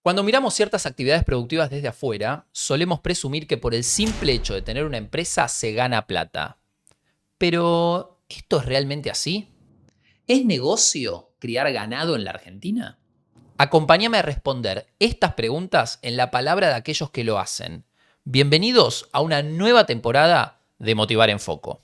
Cuando miramos ciertas actividades productivas desde afuera, solemos presumir que por el simple hecho de tener una empresa se gana plata. Pero, ¿esto es realmente así? ¿Es negocio criar ganado en la Argentina? Acompáñame a responder estas preguntas en la palabra de aquellos que lo hacen. Bienvenidos a una nueva temporada de Motivar en Foco.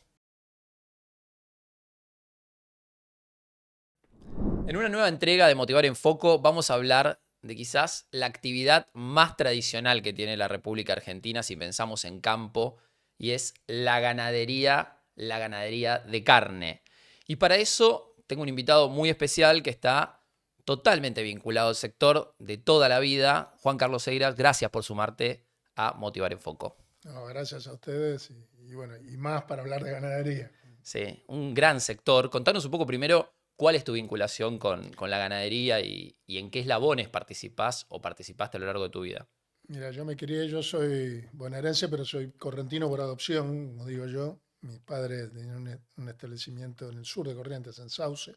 En una nueva entrega de Motivar en Foco vamos a hablar de quizás la actividad más tradicional que tiene la República Argentina si pensamos en campo, y es la ganadería de carne. Y para eso tengo un invitado muy especial que está totalmente vinculado al sector de toda la vida. Juan Carlos Eiras, gracias por sumarte a Motivar en Foco. No, gracias a ustedes y más para hablar de ganadería. Sí, un gran sector. Contanos un poco primero cuál es tu vinculación con la ganadería y en qué eslabones participás o participaste a lo largo de tu vida. Mira, yo soy bonaerense, pero soy correntino por adopción, como digo yo. Mis padres tenían un establecimiento en el sur de Corrientes, en Sauce. O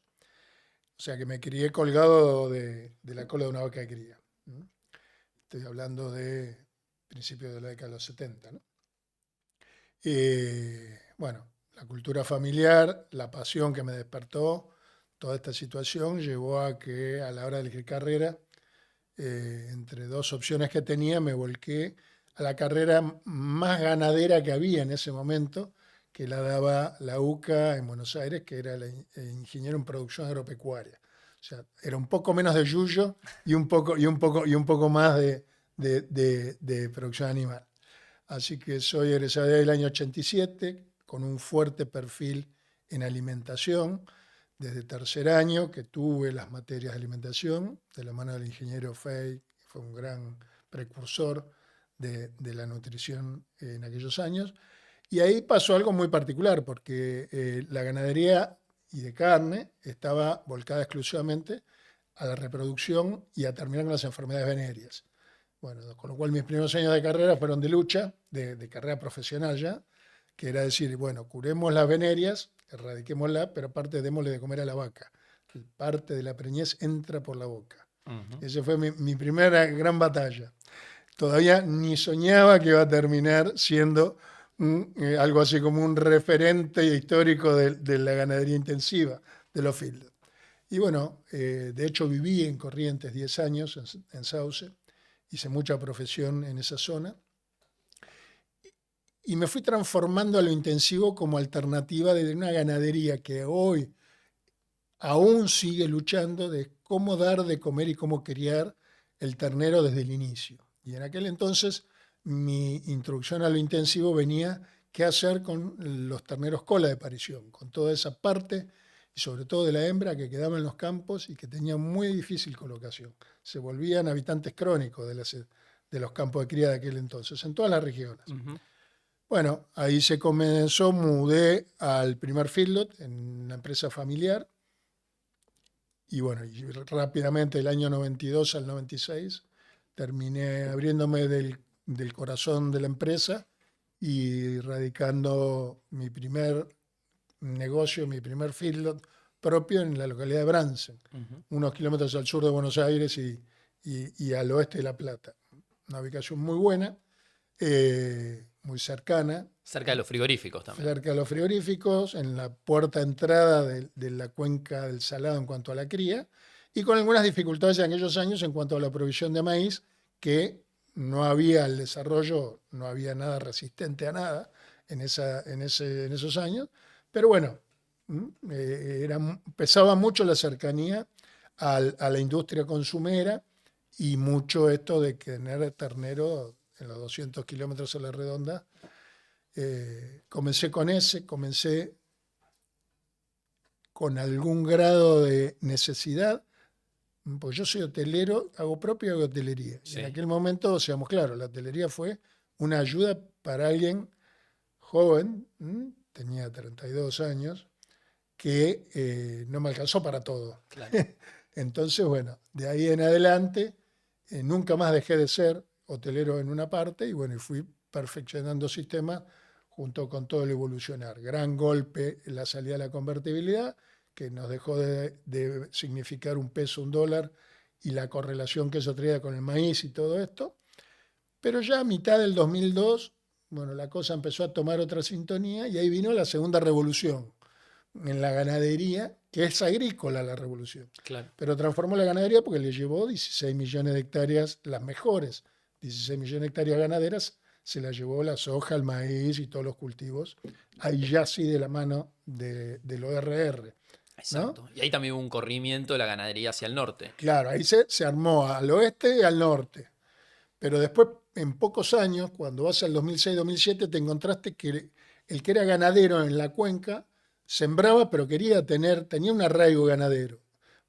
sea que me crié colgado de la cola de una vaca de cría. ¿No? Estoy hablando de principios de la década de los 70, ¿no? Bueno, la cultura familiar, la pasión que me despertó, toda esta situación llevó a que a la hora de elegir carrera, entre dos opciones que tenía, me volqué a la carrera más ganadera que había en ese momento, que la daba la UCA en Buenos Aires, que era el ingeniero en producción agropecuaria. O sea, era un poco menos de yuyo y un poco más de producción animal. Así que soy egresado del año 87, con un fuerte perfil en alimentación, desde tercer año que tuve las materias de alimentación, de la mano del ingeniero Fey, que fue un gran precursor de la nutrición en aquellos años. Y ahí pasó algo muy particular, porque la ganadería y de carne estaba volcada exclusivamente a la reproducción y a terminar con las enfermedades venéreas. Bueno, con lo cual mis primeros años de carrera fueron de lucha, de carrera profesional ya, que era decir, bueno, curemos las venerias, erradiquémosla, pero aparte démosle de comer a la vaca. Parte de la preñez entra por la boca. Esa fue mi primera gran batalla. Todavía ni soñaba que iba a terminar siendo algo así como un referente histórico de la ganadería intensiva, de los fields. Y bueno, de hecho viví en Corrientes 10 años, en Sauce, hice mucha profesión en esa zona, y me fui transformando a lo intensivo como alternativa de una ganadería que hoy aún sigue luchando de cómo dar de comer y cómo criar el ternero desde el inicio. Y en aquel entonces mi introducción a lo intensivo venía qué hacer con los terneros cola de parición, con toda esa parte y sobre todo de la hembra que quedaba en los campos y que tenía muy difícil colocación. Se volvían habitantes crónicos de los campos de cría de aquel entonces, en todas las regiones. Bueno, ahí se comenzó, mudé al primer feedlot en una empresa familiar, y bueno, y rápidamente del año 92 al 96 terminé abriéndome del corazón de la empresa y radicando mi primer negocio, mi primer feedlot propio en la localidad de Bransen, unos kilómetros al sur de Buenos Aires y al oeste de La Plata. Una ubicación muy buena, muy cercana. Cerca de los frigoríficos también. Cerca de los frigoríficos, en la puerta de entrada de la cuenca del Salado en cuanto a la cría, y con algunas dificultades en aquellos años en cuanto a la provisión de maíz, que no había el desarrollo, no había nada resistente a nada en esos años, pero bueno, pesaba mucho la cercanía a la industria consumera y mucho esto de tener ternero en los 200 kilómetros a la redonda. Comencé con algún grado de necesidad, porque yo soy hotelero, hago propio y hago hotelería. Sí. Y en aquel momento, seamos claros, la hotelería fue una ayuda para alguien joven, tenía 32 años, que no me alcanzó para todo. Claro. Entonces, bueno, de ahí en adelante, nunca más dejé de ser hotelero en una parte, y bueno, fui perfeccionando sistemas junto con todo el evolucionar. Gran golpe en la salida de la convertibilidad, que nos dejó de significar un peso, un dólar, y la correlación que eso traía con el maíz y todo esto. Pero ya a mitad del 2002, bueno, la cosa empezó a tomar otra sintonía y ahí vino la segunda revolución en la ganadería, que es agrícola la revolución. Claro. Pero transformó la ganadería porque le llevó 16 millones de hectáreas, las mejores 16 millones de hectáreas ganaderas, se las llevó la soja, el maíz y todos los cultivos. Ahí ya sí de la mano del ORR. Exacto. ¿No? Y ahí también hubo un corrimiento de la ganadería hacia el norte. Claro, ahí se armó al oeste y al norte. Pero después, en pocos años, cuando vas al 2006-2007, te encontraste que el que era ganadero en la cuenca sembraba, pero tenía un arraigo ganadero.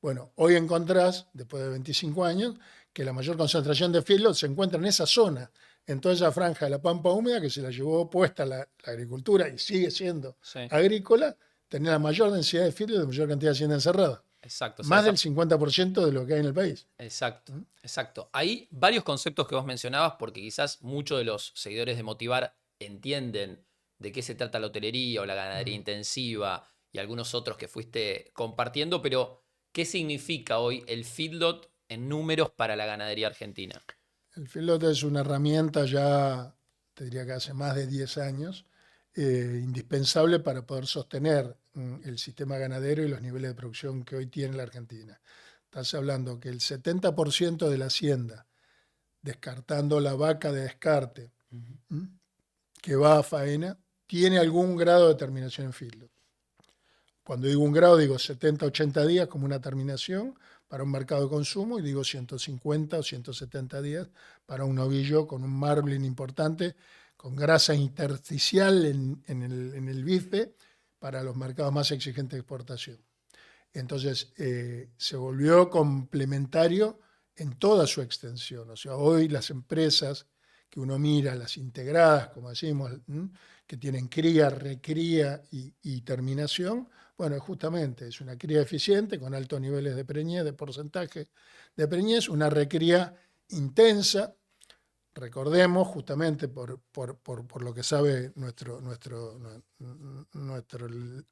Bueno, hoy encontrás, después de 25 años, que la mayor concentración de feedlot se encuentra en esa zona, en toda esa franja de la pampa húmeda que se la llevó puesta la agricultura y sigue siendo agrícola, tenía la mayor densidad de feedlot, la mayor cantidad de hacienda encerrada. Exacto. O sea, Más del 50% de lo que hay en el país. Exacto, exacto. Hay varios conceptos que vos mencionabas porque quizás muchos de los seguidores de Motivar entienden de qué se trata la hotelería o la ganadería intensiva y algunos otros que fuiste compartiendo, pero ¿qué significa hoy el feedlot en números para la ganadería argentina? El feedlot es una herramienta ya, te diría que hace más de 10 años, indispensable para poder sostener el sistema ganadero y los niveles de producción que hoy tiene la Argentina. Estás hablando que el 70% de la hacienda, descartando la vaca de descarte, que va a faena, tiene algún grado de terminación en feedlot. Cuando digo un grado, digo 70, 80 días como una terminación para un mercado de consumo y digo 150 o 170 días para un novillo con un marbling importante, con grasa intersticial en el bife para los mercados más exigentes de exportación. Entonces se volvió complementario en toda su extensión. O sea, hoy las empresas que uno mira, las integradas, como decimos, que tienen cría, recría y terminación, bueno, justamente es una cría eficiente con altos niveles de preñez, de porcentaje de preñez, una recría intensa. Recordemos, justamente por lo que sabe nuestro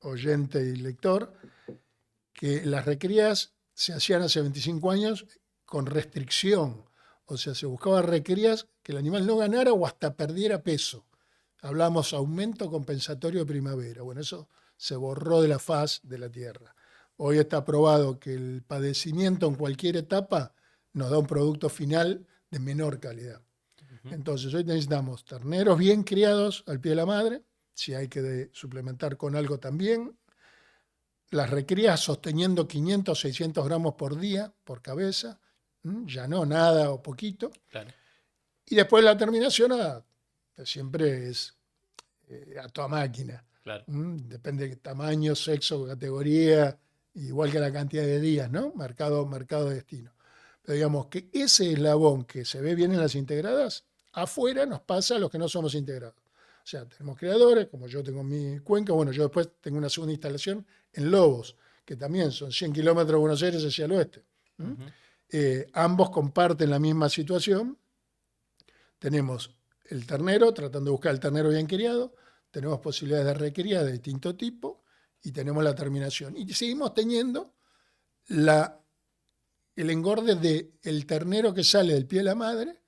oyente y lector, que las recrías se hacían hace 25 años con restricción. O sea, se buscaba recrías que el animal no ganara o hasta perdiera peso. Hablamos aumento compensatorio de primavera. Bueno, eso se borró de la faz de la tierra. Hoy está probado que el padecimiento en cualquier etapa nos da un producto final de menor calidad. Entonces hoy necesitamos terneros bien criados al pie de la madre, si hay que suplementar con algo también, las recrías sosteniendo 500 o 600 gramos por día, por cabeza, ya no nada o poquito. Claro. Y después la terminación siempre es a toda máquina. Claro. Depende de tamaño, sexo, categoría, igual que la cantidad de días, ¿no? Mercado de destino. Pero digamos que ese eslabón que se ve bien en las integradas, afuera nos pasa a los que no somos integrados. O sea, tenemos creadores, como yo tengo mi cuenca, bueno, yo después tengo una segunda instalación en Lobos, que también son 100 kilómetros de Buenos Aires hacia el oeste. Ambos comparten la misma situación. Tenemos el ternero, tratando de buscar el ternero bien criado, tenemos posibilidades de recría de distinto tipo y tenemos la terminación. Y seguimos teniendo el engorde del ternero que sale del pie de la madre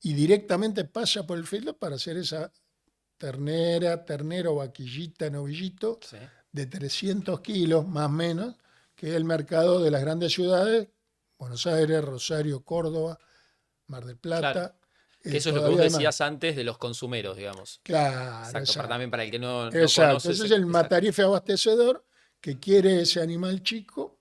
y directamente pasa por el feedlot para hacer esa ternero, vaquillita, novillito, sí, de 300 kilos más o menos, que es el mercado de las grandes ciudades, Buenos Aires, Rosario, Córdoba, Mar del Plata. Claro. Que eso es lo que vos decías antes de los consumeros, digamos. Claro. Exacto. También para el que no exacto. conoce. Ese es el matarife abastecedor que quiere ese animal chico,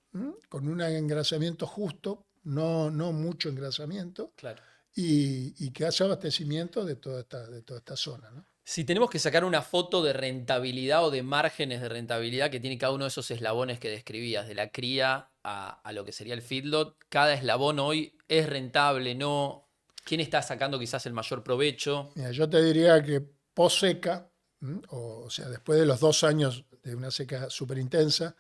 con un engrasamiento justo, no mucho engrasamiento, claro, y que hace abastecimiento de toda esta zona, ¿no? Si tenemos que sacar una foto de rentabilidad o de márgenes de rentabilidad que tiene cada uno de esos eslabones que describías, de la cría a lo que sería el feedlot, cada eslabón hoy es rentable, ¿no? ¿Quién está sacando quizás el mayor provecho? Mira, yo te diría que post seca, o sea, después de los 2 años de una seca súper intensa,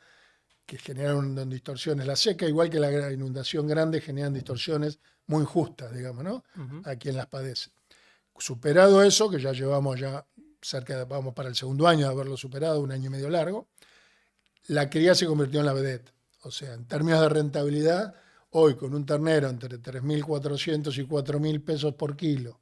que generan distorsiones. La seca, igual que la inundación grande, generan distorsiones muy justas, digamos, ¿no? A quien las padece. Superado eso, que ya llevamos vamos para el segundo año de haberlo superado, 1 año y medio largo, la cría se convirtió en la vedette. O sea, en términos de rentabilidad, hoy con un ternero entre 3.400 y 4.000 pesos por kilo,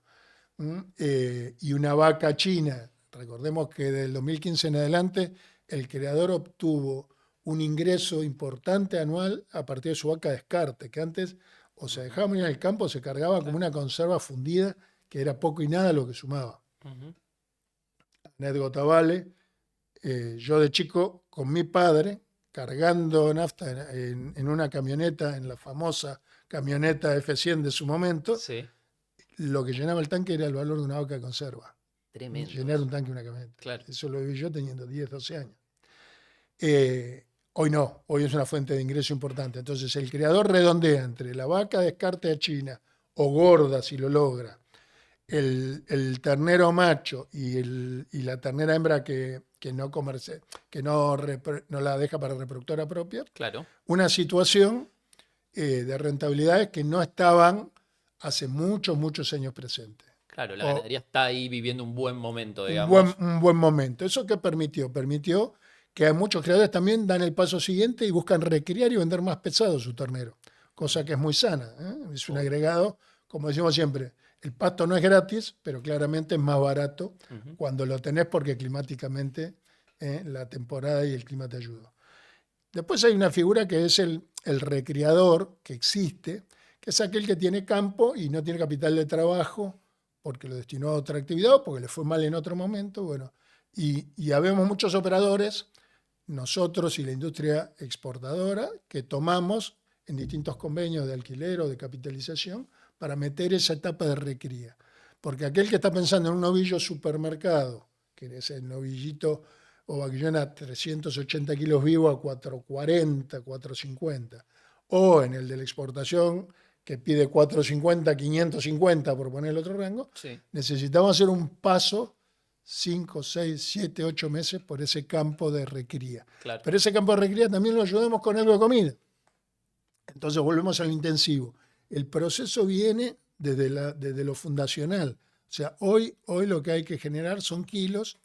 y una vaca china, recordemos que del 2015 en adelante el criador obtuvo un ingreso importante anual a partir de su vaca descarte, que antes o se dejaba morir en el campo o se cargaba como una conserva fundida, que era poco y nada lo que sumaba. Anécdota vale, yo de chico con mi padre, cargando nafta en una camioneta, en la famosa camioneta F100 de su momento, Sí. lo que llenaba el tanque era el valor de una vaca de conserva. Tremendo. Llenar un tanque de una camioneta. Claro. Eso lo viví yo teniendo 10, 12 años. Hoy no, hoy es una fuente de ingreso importante. Entonces el criador redondea entre la vaca descarte a China, o gorda si lo logra, el ternero macho y la ternera hembra que no la deja para reproductora propia, Claro. una situación de rentabilidades que no estaban hace muchos años presentes. Claro, la ganadería está ahí viviendo un buen momento, Un digamos. buen momento. ¿Eso qué permitió? Permitió que muchos criadores también dan el paso siguiente y buscan recriar y vender más pesado su ternero, cosa que es muy sana, ¿eh? Es un agregado, como decimos siempre, el pasto no es gratis, pero claramente es más barato cuando lo tenés porque climáticamente la temporada y el clima te ayuda. Después hay una figura que es el recriador, que existe, que es aquel que tiene campo y no tiene capital de trabajo porque lo destinó a otra actividad o porque le fue mal en otro momento. Bueno, y habemos muchos operadores, nosotros y la industria exportadora, que tomamos en distintos convenios de alquiler o de capitalización para meter esa etapa de recría. Porque aquel que está pensando en un novillo supermercado, que es el novillito o vaquillona 380 kilos vivo a 440, 450, o en el de la exportación que pide 450, 550 por poner el otro rango, Sí. necesitamos hacer un paso 5, 6, 7, 8 meses por ese campo de recría. Claro. Pero ese campo de recría también lo ayudamos con algo de comida. Entonces volvemos al intensivo. El proceso viene desde lo fundacional. O sea, hoy lo que hay que generar son kilos.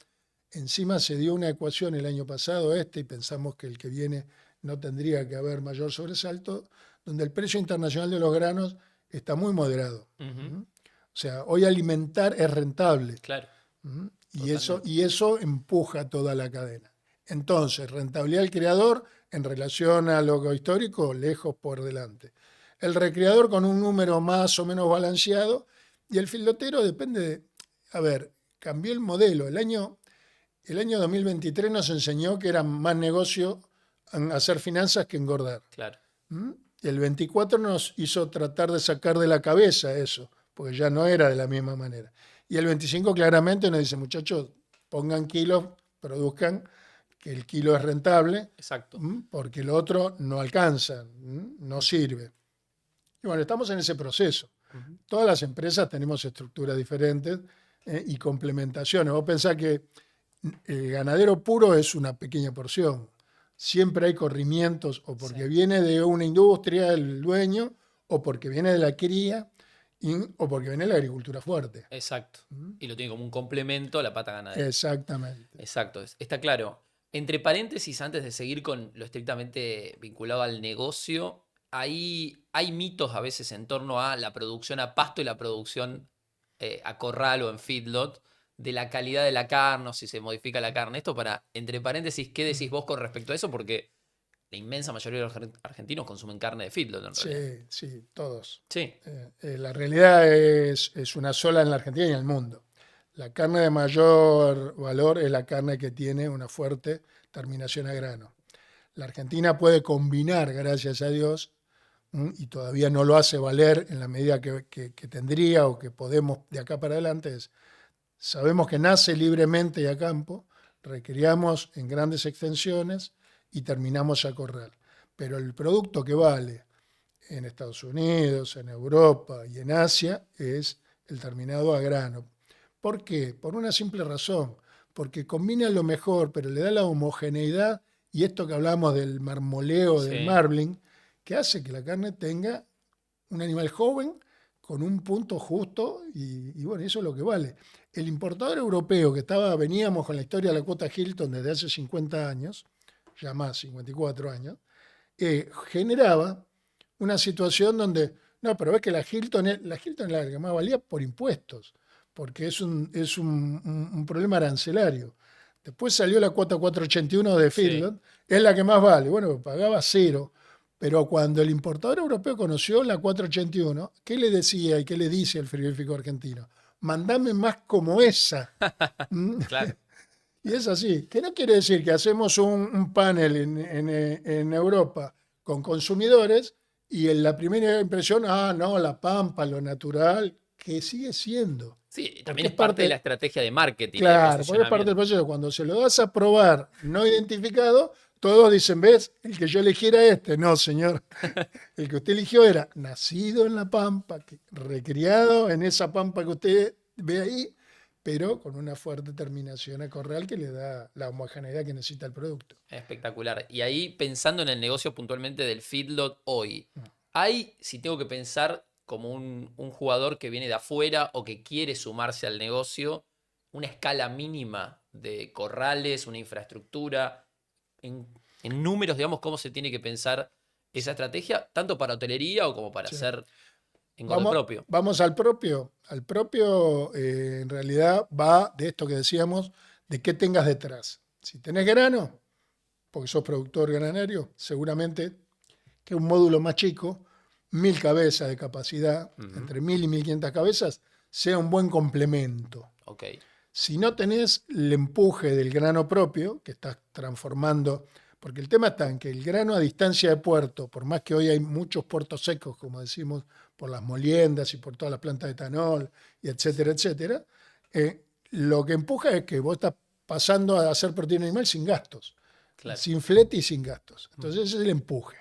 Encima se dio una ecuación el año pasado y pensamos que el que viene no tendría que haber mayor sobresalto, donde el precio internacional de los granos está muy moderado. O sea, hoy alimentar es rentable. Claro. Y eso empuja toda la cadena. Entonces, rentabilidad del criador en relación a lo histórico, lejos por delante. El recreador con un número más o menos balanceado y el filotero depende de... A ver, cambió el modelo. El año 2023 nos enseñó que era más negocio hacer finanzas que engordar. Claro. El 24 nos hizo tratar de sacar de la cabeza eso, porque ya no era de la misma manera. Y el 25 claramente nos dice, muchachos, pongan kilos, produzcan, que el kilo es rentable. Exacto. Porque lo otro no alcanza, no sirve. Y bueno, estamos en ese proceso. Todas las empresas tenemos estructuras diferentes y complementaciones. Vos pensás que el ganadero puro es una pequeña porción. Siempre hay corrimientos, o porque viene de una industria el dueño, o porque viene de la cría, o porque viene de la agricultura fuerte. Exacto. Y lo tiene como un complemento a la pata ganadera. Exactamente. Exacto. Está claro. Entre paréntesis, antes de seguir con lo estrictamente vinculado al negocio, hay mitos a veces en torno a la producción a pasto y la producción a corral o en feedlot, de la calidad de la carne o si se modifica la carne. Esto para, entre paréntesis, ¿qué decís vos con respecto a eso? Porque la inmensa mayoría de los argentinos consumen carne de feedlot en realidad. Sí, todos. Sí. La realidad es una sola en la Argentina y en el mundo. La carne de mayor valor es la carne que tiene una fuerte terminación a grano. La Argentina puede combinar, gracias a Dios, y todavía no lo hace valer en la medida que tendría o que podemos de acá para adelante, sabemos que nace libremente y a campo, recriamos en grandes extensiones y terminamos a corral. Pero el producto que vale en Estados Unidos, en Europa y en Asia es el terminado a grano. ¿Por qué? Por una simple razón, porque combina lo mejor, pero le da la homogeneidad y esto que hablamos del marmoleo, del marbling, que hace que la carne tenga un animal joven con un punto justo y bueno, eso es lo que vale. El importador europeo que veníamos con la historia de la cuota Hilton desde hace 50 años, ya más, 54 años, generaba una situación donde, no, pero ves que la Hilton es la que más valía por impuestos, porque es un problema arancelario. Después salió la cuota 481 de Sí. Finland, es la que más vale. Bueno, pagaba cero. Pero cuando el importador europeo conoció la 481, ¿qué le decía y qué le dice al frigorífico argentino? Mandame más como esa. ¿Mm? Claro. Y es así, que no quiere decir que hacemos un panel en Europa con consumidores y en la primera impresión, no, la pampa, lo natural, que sigue siendo. Sí, Porque también es es parte de la parte, estrategia de marketing y de claro, porque es parte del posicionamiento. proceso. Cuando se lo das a probar no identificado, todos dicen, ¿ves? El que yo elegí era este. No, señor. El que usted eligió era nacido en la pampa, recriado en esa pampa que usted ve ahí, pero con una fuerte terminación ecorreal que le da la homogeneidad que necesita el producto. Espectacular. Y ahí, pensando en el negocio puntualmente del feedlot hoy, hay, si tengo que pensar como un jugador que viene de afuera o que quiere sumarse al negocio, una escala mínima de corrales, una infraestructura, en, en números, digamos, cómo se tiene que pensar esa estrategia, tanto para hotelería o como para Sí. hacer engorde Vamos, propio. vamos al propio. Al propio, en realidad, va de esto que decíamos, de qué tengas detrás. Si tenés grano, porque sos productor granario, seguramente que un módulo más chico, 1000 cabezas de capacidad, Ujú. entre 1000 y 1500 cabezas, sea un buen complemento. Ok, Si no tenés el empuje del grano propio, que estás transformando, porque el tema está en que el grano a distancia de puerto, por más que hoy hay muchos puertos secos, como decimos, por las moliendas y por todas las plantas de etanol, y etcétera, etcétera, lo que empuja es que vos estás pasando a hacer proteína animal sin gastos, claro. sin flete y sin gastos. Ujú. Entonces ese es el empuje.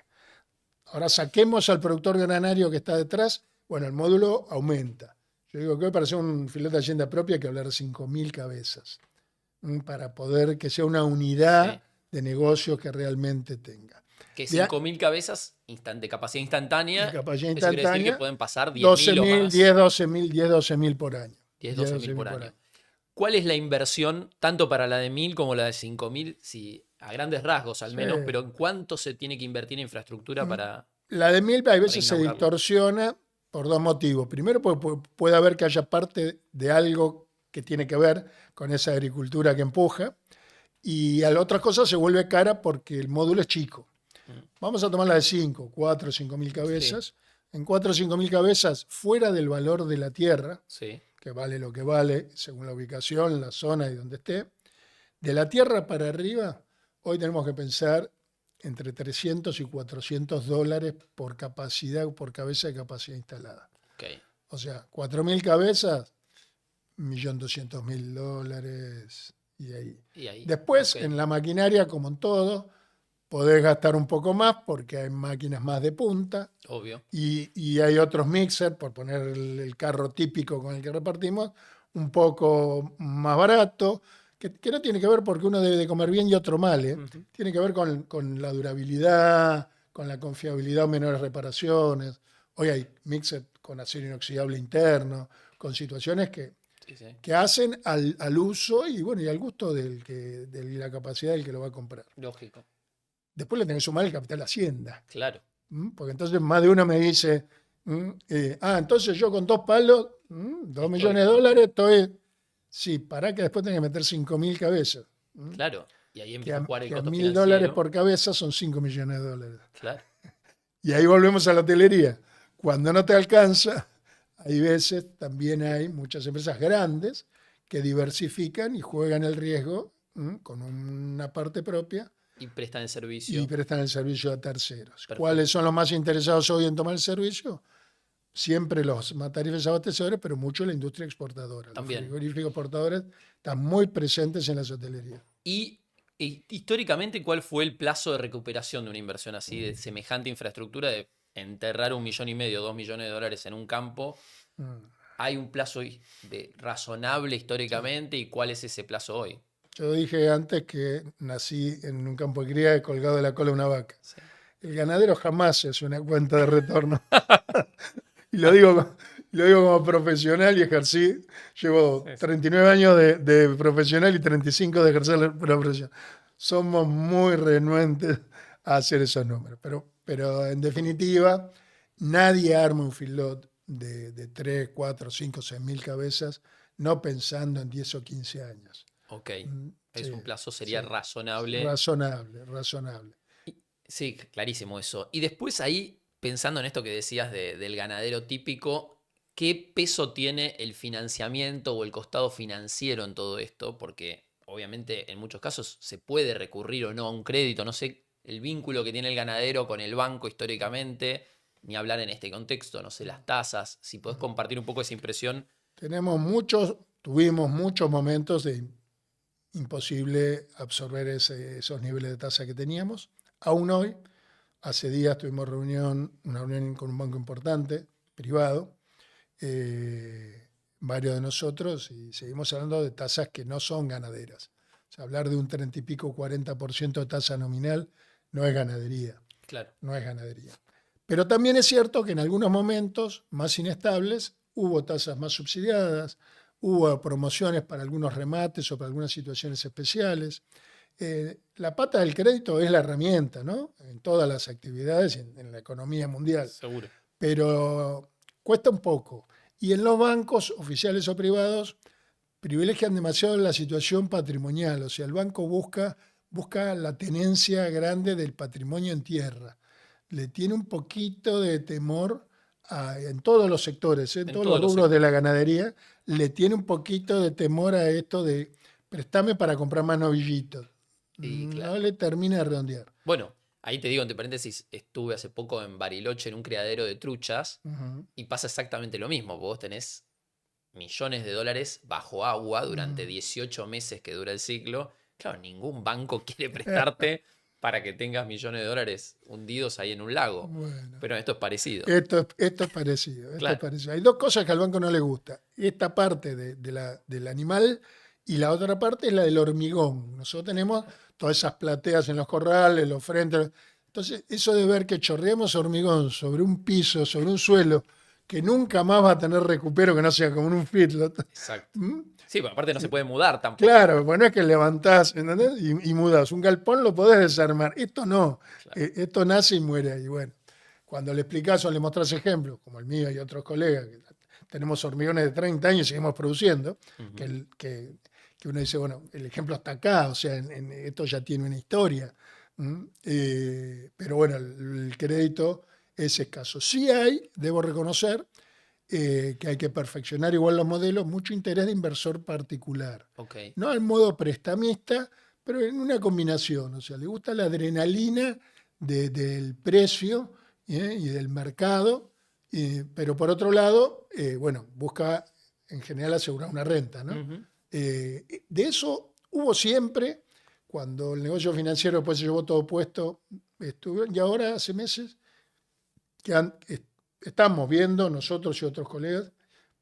Ahora saquemos al productor granario que está detrás, bueno, el módulo aumenta. Yo digo que hoy para hacer un filete de hacienda propia hay que hablar de 5000 cabezas, para poder que sea una unidad Sí. de negocio que realmente tenga. Que De, 5.000 cabezas de capacidad de instantánea, capacidad eso quiere decir que instantánea, pueden pasar 10.000 o 12.000, más, 10, 12.000, 10, 12.000 por año. 10 10, 12.000 12.000 por por año. año. ¿Cuál es la inversión, tanto para la de 1.000 como la de 5.000? Si, a grandes rasgos al Sí. menos, pero ¿en cuánto se tiene que invertir en infraestructura La de 1000 hay para veces se inaugurarlo? distorsiona por dos motivos. Primero, porque puede haber que haya parte de algo que tiene que ver con esa agricultura que empuja. Y a la otra cosa se vuelve cara porque el módulo es chico. Mm. Vamos a tomar la de 5, 4 o 5.000 Sí, cabezas. En 4 o 5.000 cabezas, fuera del valor de la tierra, sí. que vale lo que vale según la ubicación, la zona y donde esté, de la tierra para arriba, hoy tenemos que pensar entre 300 y 400 dólares por capacidad, por cabeza de capacidad instalada. Ok. O sea, 4.000 cabezas, 1.200.000 dólares y ahí. Y ahí, Después, ok. en la maquinaria, como en todo, podés gastar un poco más porque hay máquinas más de punta Obvio. y hay otros mixers, por poner el carro típico con el que repartimos, un poco más barato, que no tiene que ver porque uno debe de comer bien y otro mal, ¿eh? Ujú. Tiene que ver con la durabilidad, con la confiabilidad o menores reparaciones. Hoy hay mixer con acero inoxidable interno, con situaciones Sí, sí. que hacen al uso y, bueno, y al gusto de la capacidad del que lo va a comprar. Lógico. Después le tenés que sumar el capital Hacienda. Claro. Porque entonces más de uno me dice, entonces yo con 2 palos, 2 Estoy. millones de dólares, estoy. Sí, para que después tenga que meter 5.000 cabezas. Claro. Y ahí Que empieza a a, jugar el que a costo 1.000 dólares financiero. por cabeza son 5 millones de dólares. Claro. Y ahí volvemos a la hotelería. Cuando no te alcanza, hay veces, también hay muchas empresas grandes que diversifican y juegan el riesgo con una parte propia Y prestan el y servicio. prestan el servicio a terceros. ¿Cuáles Perfecto. son los más interesados hoy en tomar el servicio? Siempre los matarifes abastecedores, pero mucho la industria exportadora. Los También. frigoríficos exportadores están muy presentes en las hotelerías. Y históricamente, ¿cuál fue el plazo de recuperación de una inversión así, de semejante infraestructura, de enterrar 1,5 millones, 2 millones de dólares en un campo? Mm, ¿Hay un plazo razonable sí. históricamente y cuál es ese plazo hoy? Yo dije antes que nací en un campo de cría colgado de la cola de una vaca. Sí. El ganadero jamás se hace una cuenta de retorno. Y lo digo como profesional y ejercí. Llevo Sí, sí. 39 años de profesional y 35 de ejercer la profesión. Somos muy renuentes a hacer esos números. Pero en definitiva, nadie arma un feedlot de 3, 4, 5, 6 mil cabezas no pensando en 10 o 15 años. Ok, es Sí, un plazo, sí, sería razonable. razonable, razonable. Sí, clarísimo eso. Y después ahí, pensando en esto que decías del ganadero típico, ¿qué peso tiene el financiamiento o el costado financiero en todo esto? Porque obviamente en muchos casos se puede recurrir o no a un crédito, no sé el vínculo que tiene el ganadero con el banco históricamente, ni hablar en este contexto, no sé las tasas, si podés compartir un poco esa impresión. Tuvimos muchos momentos de imposible absorber esos niveles de tasa que teníamos. Aún hoy, hace días tuvimos una reunión con un banco importante, privado, varios de nosotros, y seguimos hablando de tasas que no son ganaderas. O sea, hablar de un 30 y pico, 40% de tasa nominal no es ganadería. Claro. No es ganadería. Pero también es cierto que en algunos momentos más inestables hubo tasas más subsidiadas, hubo promociones para algunos remates o para algunas situaciones especiales. La pata del crédito es la herramienta, ¿no? En todas las actividades, en la economía mundial. Seguro. Pero cuesta un poco. Y en los bancos, oficiales o privados, privilegian demasiado la situación patrimonial. O sea, el banco busca la tenencia grande del patrimonio en tierra. Le tiene un poquito de temor en todos los sectores, en todos los rubros de la ganadería, le tiene un poquito de temor a esto de préstame para comprar más novillitos. Claro. No le termina de redondear. Bueno, ahí te digo entre paréntesis, estuve hace poco en Bariloche en un criadero de truchas y pasa exactamente lo mismo. Vos tenés millones de dólares bajo agua durante 18 meses que dura el ciclo. Claro, ningún banco quiere prestarte para que tengas millones de dólares hundidos ahí en un lago. Bueno, pero esto es parecido. Esto es parecido. Claro. Es parecido. Hay dos cosas que al banco no le gusta. Esta parte del animal y la otra parte es la del hormigón. Nosotros tenemos todas esas plateas en los corrales, los frentes. Entonces, eso de ver que chorreamos hormigón sobre un piso, sobre un suelo, que nunca más va a tener recupero, que no sea como en un feedlot. Exacto. Sí, pero aparte no se puede mudar tampoco. Claro, pues no es que levantás, ¿entendés? Y mudás. Un galpón lo podés desarmar. Esto no. Claro. Esto nace y muere ahí. Bueno, cuando le explicás o le mostrás ejemplos, como el mío y otros colegas, que tenemos hormigones de 30 años y seguimos produciendo, que uno dice, bueno, el ejemplo está acá, o sea, esto ya tiene una historia. Pero bueno, el crédito es escaso. Sí hay, debo reconocer, que hay que perfeccionar igual los modelos, mucho interés de inversor particular. Okay. No al modo prestamista, pero en una combinación. O sea, le gusta la adrenalina del precio y del mercado, pero por otro lado, bueno, busca en general asegurar una renta, ¿no? De eso hubo siempre, cuando el negocio financiero después se llevó todo puesto, y ahora hace meses que estamos viendo nosotros y otros colegas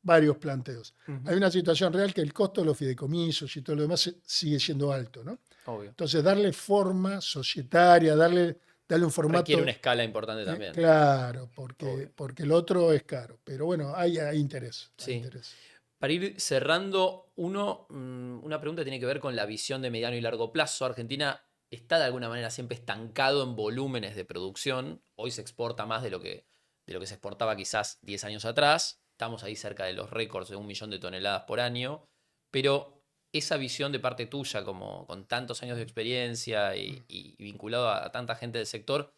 varios planteos. Hay una situación real que el costo de los fideicomisos y todo lo demás sigue siendo alto, ¿no? Obvio. Entonces, darle forma societaria, darle un formato... Requiere una escala importante también. Claro, porque el otro es caro. Pero bueno, hay interés. Sí. Hay interés. Para ir cerrando, una pregunta tiene que ver con la visión de mediano y largo plazo. Argentina está de alguna manera siempre estancado en volúmenes de producción. Hoy se exporta más de lo que se exportaba quizás 10 años atrás. Estamos ahí cerca de los récords de 1 millón de toneladas por año. Pero esa visión de parte tuya, como con tantos años de experiencia y vinculado a tanta gente del sector,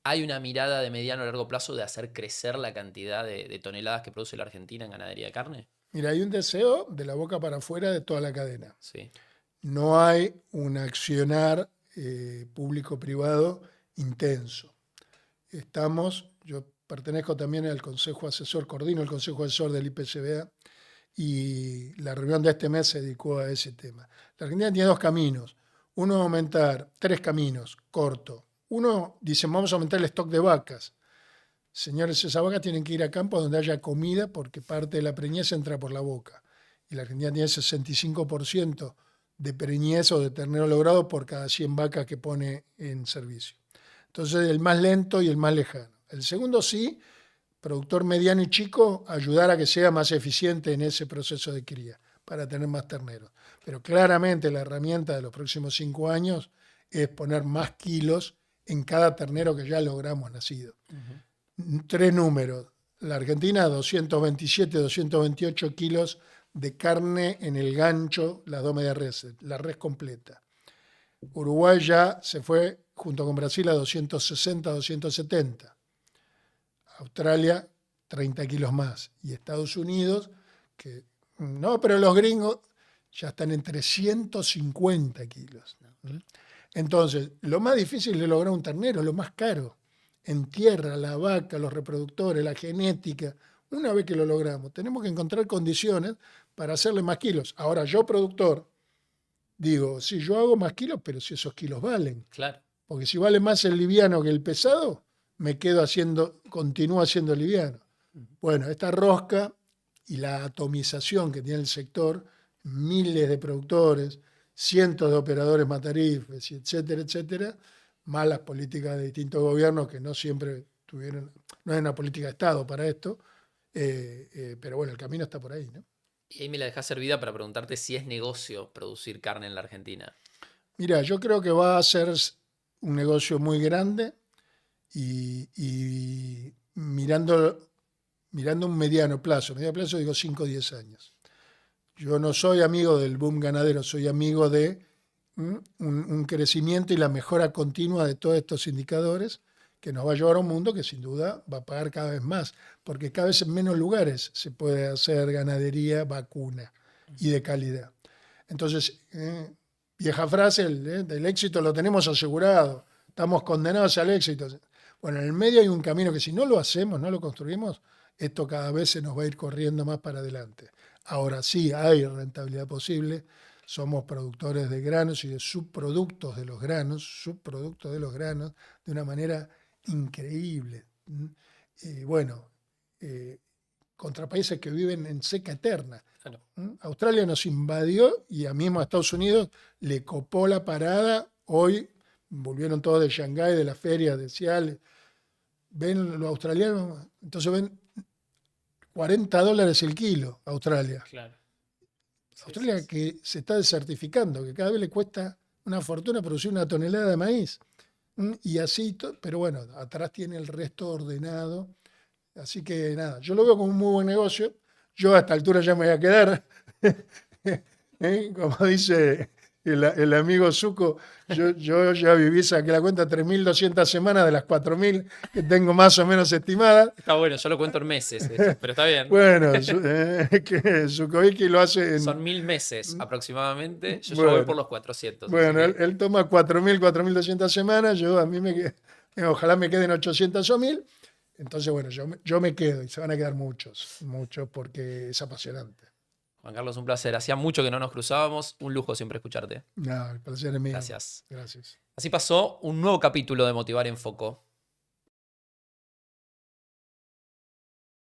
¿hay una mirada de mediano a largo plazo de hacer crecer la cantidad de toneladas que produce la Argentina en ganadería de carne? Mira, hay un deseo de la boca para afuera de toda la cadena. Sí. No hay un accionar público-privado intenso. Yo pertenezco también al Consejo Asesor, coordino el Consejo Asesor del IPCBA, y la reunión de este mes se dedicó a ese tema. La Argentina tiene 2 caminos. Uno, aumentar 3 caminos, corto. Uno, dice, vamos a aumentar el stock de vacas. Señores, esas vacas tienen que ir a campos donde haya comida porque parte de la preñez entra por la boca. Y la Argentina tiene 65% de preñez o de ternero logrado por cada 100 vacas que pone en servicio. Entonces, el más lento y el más lejano. El segundo sí, productor mediano y chico, ayudar a que sea más eficiente en ese proceso de cría para tener más terneros. Pero claramente la herramienta de los próximos 5 años es poner más kilos en cada ternero que ya logramos nacido. Tres números. La Argentina, 227, 228 kilos de carne en el gancho, las dos medias reses, la res completa. Uruguay ya se fue, junto con Brasil, a 260, 270. Australia, 30 kilos más. Y Estados Unidos, que no, pero los gringos ya están en 350 kilos. Entonces, lo más difícil de lograr un ternero, lo más caro, en tierra, la vaca, los reproductores, la genética. Una vez que lo logramos, tenemos que encontrar condiciones para hacerle más kilos. Ahora, yo productor, digo, sí, yo hago más kilos, pero si esos kilos valen. Claro. Porque si vale más el liviano que el pesado, me quedo haciendo, continúo haciendo liviano. Bueno, esta rosca y la atomización que tiene el sector, miles de productores, cientos de operadores matarifes, etcétera, etcétera, más las políticas de distintos gobiernos que no siempre tuvieron, no hay una política de Estado para esto, pero bueno, el camino está por ahí, ¿no? Y ahí me la dejás servida para preguntarte si es negocio producir carne en la Argentina. Mira, yo creo que va a ser un negocio muy grande y mirando un mediano plazo digo 5 o 10 años. Yo no soy amigo del boom ganadero, soy amigo de un crecimiento y la mejora continua de todos estos indicadores que nos va a llevar a un mundo que sin duda va a pagar cada vez más, porque cada vez en menos lugares se puede hacer ganadería vacuna y de calidad. Entonces, vieja frase, el éxito lo tenemos asegurado, estamos condenados al éxito. Bueno, en el medio hay un camino que si no lo hacemos, no lo construimos, esto cada vez se nos va a ir corriendo más para adelante. Ahora sí hay rentabilidad posible, somos productores de granos y de subproductos de los granos, de una manera increíble. Bueno, contra países que viven en seca eterna. Claro. Australia nos invadió y a mismo a Estados Unidos le copó la parada. Hoy volvieron todos de Shanghái, de las ferias de Ciales. Ven los australianos, entonces ven $40 el kilo Australia. Claro. Australia que se está desertificando, que cada vez le cuesta una fortuna producir una tonelada de maíz. Y así, pero bueno, atrás tiene el resto ordenado. Así que nada, yo lo veo como un muy buen negocio. Yo a esta altura ya me voy a quedar. Como dice el amigo Zucco, yo ya viví, saqué la cuenta, 3.200 semanas de las 4.000 que tengo más o menos estimadas. Está bueno, yo lo cuento en meses, pero está bien. Bueno, que Zuccovici lo hace en... Son 1.000 meses aproximadamente, yo Bueno, ya voy por los 400. Bueno, así que... él toma 4.000, 4.200 semanas, a mí ojalá me queden 800 o 1.000. Entonces, bueno, yo me quedo y se van a quedar muchos, porque es apasionante. Juan Carlos, un placer. Hacía mucho que no nos cruzábamos. Un lujo siempre escucharte. No, el placer es mío. Gracias. Gracias. Así pasó un nuevo capítulo de Motivar en Foco.